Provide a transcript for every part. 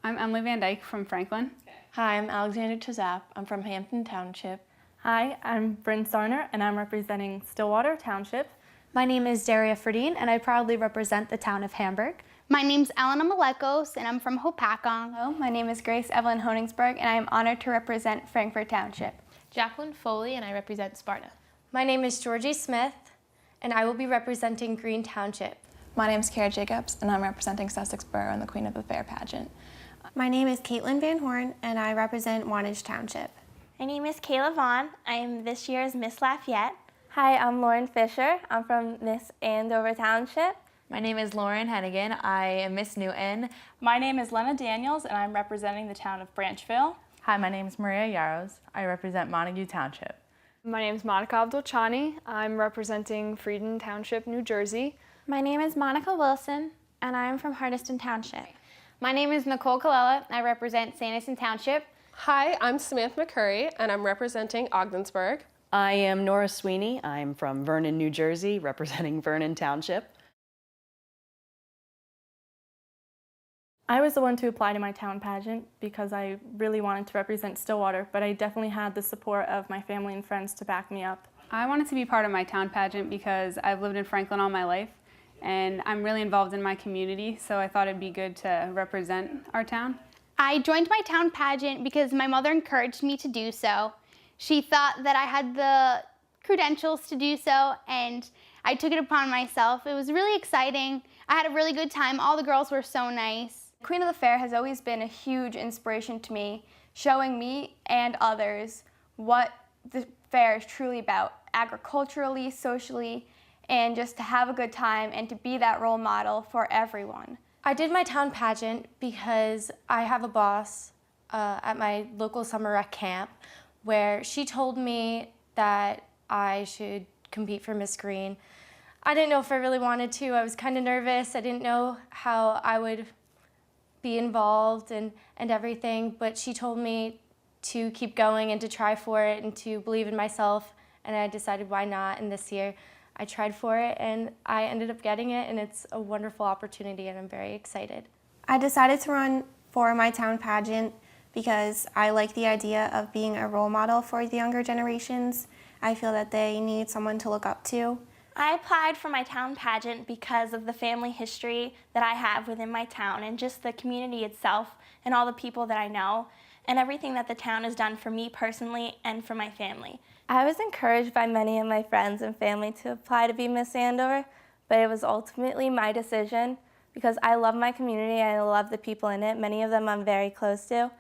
I'm Emily Van Dyke from Franklin. Hi, I'm Alexander Tazap. I'm from Hampton Township. Hi, I'm Bryn Sarner, and I'm representing Stillwater Township. My name is Daria Ferdine, and I proudly represent the town of Hamburg. My name's Elena Malekos, and I'm from Hopakong. Hello, my name is Grace Evelyn Honingsberg, and I am honored to represent Frankfort Township. Jacqueline Foley, and I represent Sparta. My name is Georgie Smith, and I will be representing Green Township. My name is Kara Jacobs, and I'm representing Sussex Borough in the Queen of the Fair pageant. My name is Caitlin Van Horn, and I represent Wantage Township. My name is Kayla Vaughn. I am this year's Miss Lafayette. Hi, I'm Lauren Fisher. I'm from Miss Andover Township. My name is Lauren Hennigan. I am Miss Newton. My name is Lena Daniels, and I'm representing the town of Branchville. Hi, my name is Maria Yaros. I represent Montague Township. My name is Monica Abdulchani. I'm representing Frieden Township, New Jersey. My name is Monica Wilson, and I am from Hardiston Township. My name is Nicole Colella. I represent Sanderson Township. Hi, I'm Samantha McCurry, and I'm representing Ogdensburg. I am Nora Sweeney. I'm from Vernon, New Jersey, representing Vernon Township. I was the one to apply to my town pageant because I really wanted to represent Stillwater, but I definitely had the support of my family and friends to back me up. I wanted to be part of my town pageant because I've lived in Franklin all my life, and I'm really involved in my community, so I thought it'd be good to represent our town. I joined my town pageant because my mother encouraged me to do so. She thought that I had the credentials to do so, and I took it upon myself. It was really exciting. I had a really good time. All the girls were so nice. Queen of the Fair has always been a huge inspiration to me, showing me and others what the fair is truly about, agriculturally, socially, and just to have a good time and to be that role model for everyone. I did my town pageant because I have a boss at my local summer rec camp where she told me that I should compete for Miss Green. I didn't know if I really wanted to. I was kind of nervous. I didn't know how I would be involved and everything, but she told me to keep going and to try for it and to believe in myself, and I decided why not, and this year I tried for it and I ended up getting it, and it's a wonderful opportunity and I'm very excited. I decided to run for my town pageant because I like the idea of being a role model for the younger generations. I feel that they need someone to look up to. I applied for my town pageant because of the family history that I have within my town and just the community itself and all the people that I know and everything that the town has done for me personally and for my family. I was encouraged by many of my friends and family to apply to be Miss Andover, but it was ultimately my decision because I love my community and I love the people in it. Many of them I'm very close to,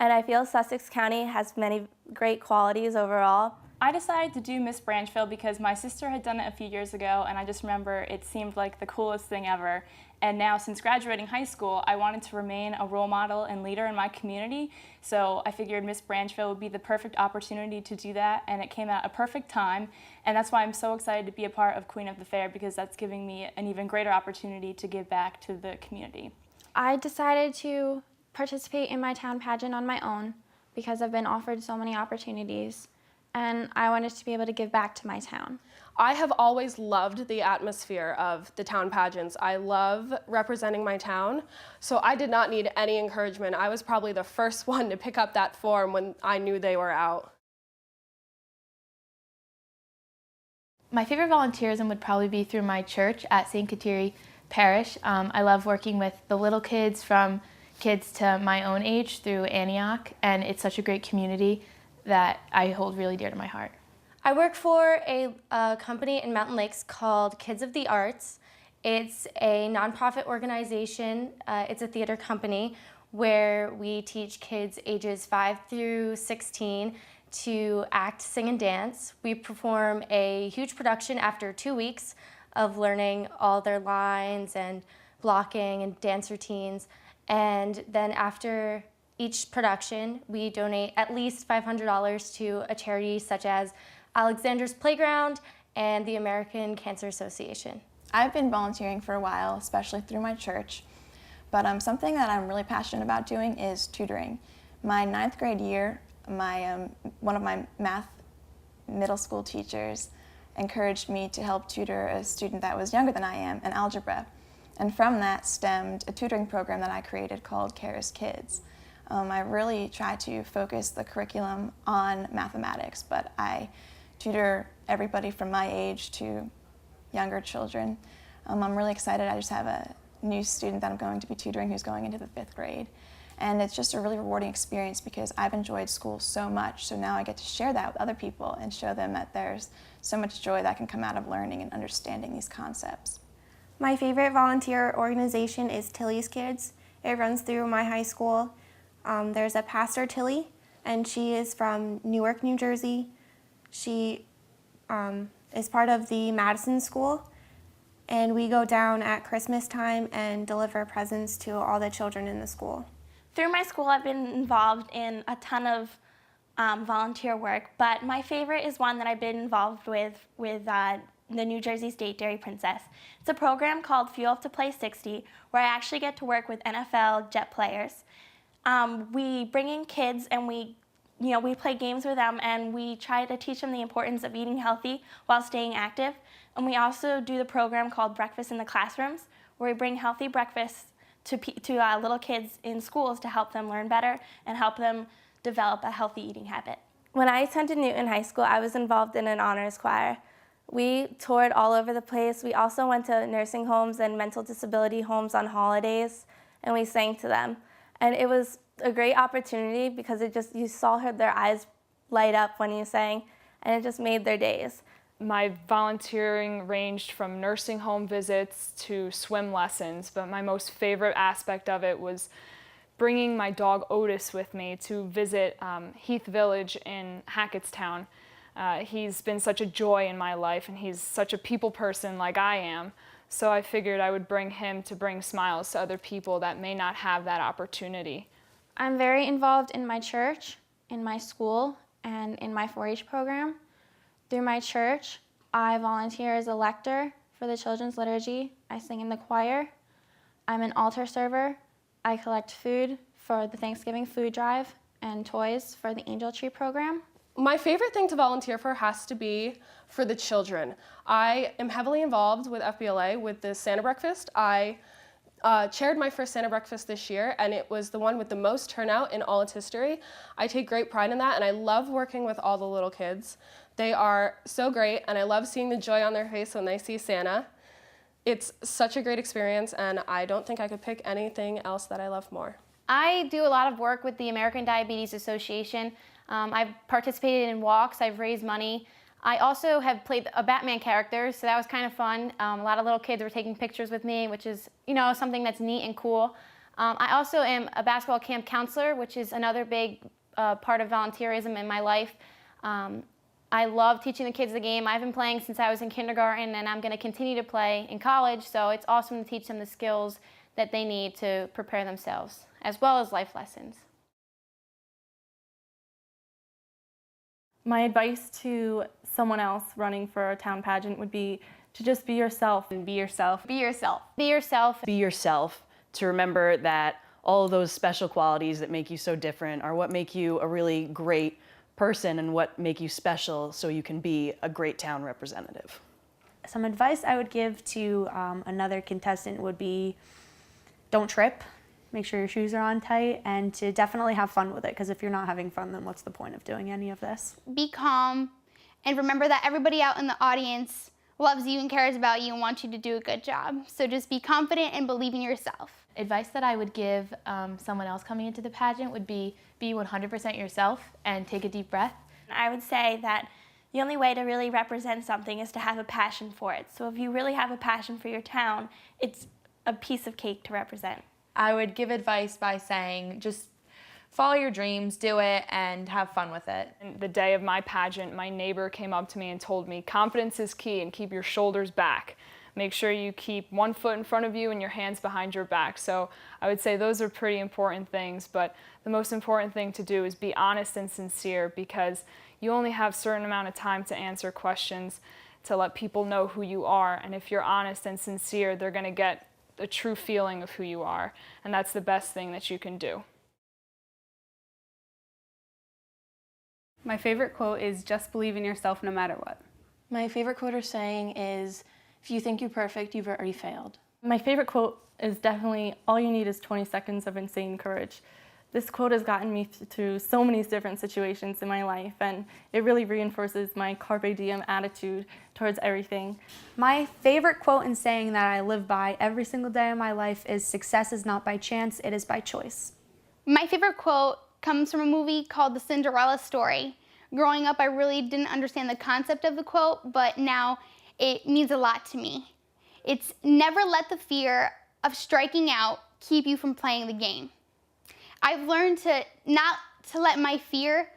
and I feel Sussex County has many great qualities overall. I decided to do Miss Branchville because my sister had done it a few years ago, and I just remember it seemed like the coolest thing ever. And now, since graduating high school, I wanted to remain a role model and leader in my community, so I figured Miss Branchville would be the perfect opportunity to do that, and it came at a perfect time, and that's why I'm so excited to be a part of Queen of the Fair, because that's giving me an even greater opportunity to give back to the community. I decided to participate in my town pageant on my own because I've been offered so many opportunities, and I wanted to be able to give back to my town. I have always loved the atmosphere of the town pageants. I love representing my town, so I did not need any encouragement. I was probably the first one to pick up that form when I knew they were out. My favorite volunteerism would probably be through my church at St. Kateri Parish. I love working with the little kids from kids to my own age through Antioch, and it's such a great community that I hold really dear to my heart. I work for a company in Mountain Lakes called Kids of the Arts. It's a nonprofit organization. It's a theater company where we teach kids ages 5 through 16 to act, sing, and dance. We perform a huge production after 2 weeks of learning all their lines and blocking and dance routines. And then after each production, we donate at least $500 to a charity such as Alexander's Playground and the American Cancer Association. I've been volunteering for a while, especially through my church, but something that I'm really passionate about doing is tutoring. My 9th grade year, one of my math middle school teachers encouraged me to help tutor a student that was younger than I am in algebra. And from that stemmed a tutoring program that I created called Cares Kids. I really try to focus the curriculum on mathematics, but I tutor everybody from my age to younger children. I'm really excited. I just have a new student that I'm going to be tutoring who's going into the 5th grade. And it's just a really rewarding experience because I've enjoyed school so much, so now I get to share that with other people and show them that there's so much joy that can come out of learning and understanding these concepts. My favorite volunteer organization is Tilly's Kids. It runs through my high school. There's a Pastor Tilly, and she is from Newark, New Jersey. She is part of the Madison School, and we go down at Christmas time and deliver presents to all the children in the school. Through my school, I've been involved in a ton of volunteer work, but my favorite is one that I've been involved with the New Jersey State Dairy Princess. It's a program called Fuel Up to Play 60, where I actually get to work with NFL Jet players. We bring in kids and we play games with them, and we try to teach them the importance of eating healthy while staying active. And we also do the program called Breakfast in the Classrooms, where we bring healthy breakfasts to little kids in schools to help them learn better and help them develop a healthy eating habit. When I attended Newton High School, I was involved in an honors choir. We toured all over the place. We also went to nursing homes and mental disability homes on holidays, and we sang to them. And it was a great opportunity because you saw their eyes light up when you sang, and it just made their days. My volunteering ranged from nursing home visits to swim lessons, but my most favorite aspect of it was bringing my dog Otis with me to visit Heath Village in Hackettstown. He's been such a joy in my life, and he's such a people person like I am. So I figured I would bring him to bring smiles to other people that may not have that opportunity. I'm very involved in my church, in my school, and in my 4-H program. Through my church, I volunteer as a lector for the children's liturgy. I sing in the choir. I'm an altar server. I collect food for the Thanksgiving food drive and toys for the Angel Tree program. My favorite thing to volunteer for has to be for the children. I am heavily involved with FBLA with the Santa Breakfast. I chaired my first Santa Breakfast this year, and it was the one with the most turnout in all its history. I take great pride in that, and I love working with all the little kids. They are so great, and I love seeing the joy on their face when they see Santa. It's such a great experience, and I don't think I could pick anything else that I love more. I do a lot of work with the American Diabetes Association. I've participated in walks, I've raised money. I also have played a Batman character, so that was kind of fun. A lot of little kids were taking pictures with me, which is, something that's neat and cool. I also am a basketball camp counselor, which is another big part of volunteerism in my life. I love teaching the kids the game. I've been playing since I was in kindergarten, and I'm going to continue to play in college, so it's awesome to teach them the skills that they need to prepare themselves, as well as life lessons. My advice to someone else running for a town pageant would be to just be yourself. And be yourself. Be yourself. Be yourself. Be yourself, to remember that all of those special qualities that make you so different are what make you a really great person and what make you special so you can be a great town representative. Some advice I would give to another contestant would be don't trip, make sure your shoes are on tight, and to definitely have fun with it, because if you're not having fun, then what's the point of doing any of this? Be calm and remember that everybody out in the audience loves you and cares about you and wants you to do a good job. So just be confident and believe in yourself. Advice that I would give someone else coming into the pageant would be 100% yourself and take a deep breath. I would say that the only way to really represent something is to have a passion for it. So if you really have a passion for your town, it's a piece of cake to represent. I would give advice by saying just follow your dreams, do it, and have fun with it. The day of my pageant, my neighbor came up to me and told me, confidence is key and keep your shoulders back. Make sure you keep one foot in front of you and your hands behind your back. So I would say those are pretty important things, but the most important thing to do is be honest and sincere, because you only have a certain amount of time to answer questions, to let people know who you are. And if you're honest and sincere, they're going to get a true feeling of who you are. And that's the best thing that you can do. My favorite quote is, just believe in yourself no matter what. My favorite quote or saying is, if you think you're perfect, you've already failed. My favorite quote is definitely, "All you need is 20 seconds of insane courage." This quote has gotten me through so many different situations in my life, and it really reinforces my carpe diem attitude towards everything. My favorite quote and saying that I live by every single day of my life is, "Success is not by chance, it is by choice." My favorite quote comes from a movie called The Cinderella Story. Growing up, I really didn't understand the concept of the quote, but now it means a lot to me. It's, never let the fear of striking out keep you from playing the game. I've learned to not to let my fear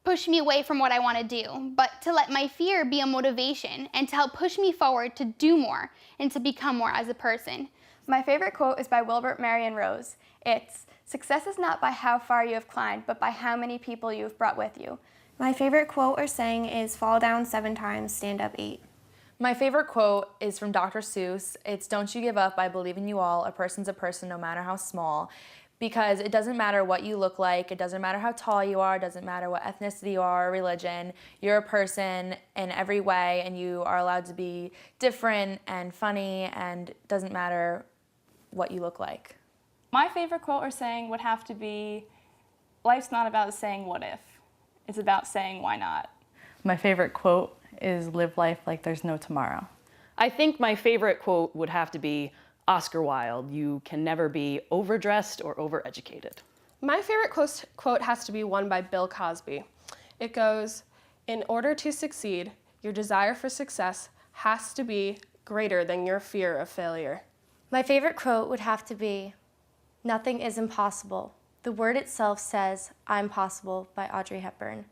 push me away from what I want to do, but to let my fear be a motivation and to help push me forward to do more and to become more as a person. My favorite quote is by Wilbert Marion Rose. It's, "Success is not by how far you have climbed, but by how many people you have brought with you." My favorite quote or saying is, "Fall down 7 times, stand up 8." My favorite quote is from Dr. Seuss. It's, "Don't you give up, I believe in you all. A person's a person, no matter how small." Because it doesn't matter what you look like, it doesn't matter how tall you are, it doesn't matter what ethnicity you are or religion. You're a person in every way, and you are allowed to be different and funny, and it doesn't matter what you look like. My favorite quote or saying would have to be, "Life's not about saying what if, it's about saying why not." My favorite quote is, "Live life like there's no tomorrow." I think my favorite quote would have to be Oscar Wilde, "You can never be overdressed or overeducated." My favorite quote has to be one by Bill Cosby. It goes, "In order to succeed, your desire for success has to be greater than your fear of failure." My favorite quote would have to be, "Nothing is impossible. The word itself says, I'm possible," by Audrey Hepburn.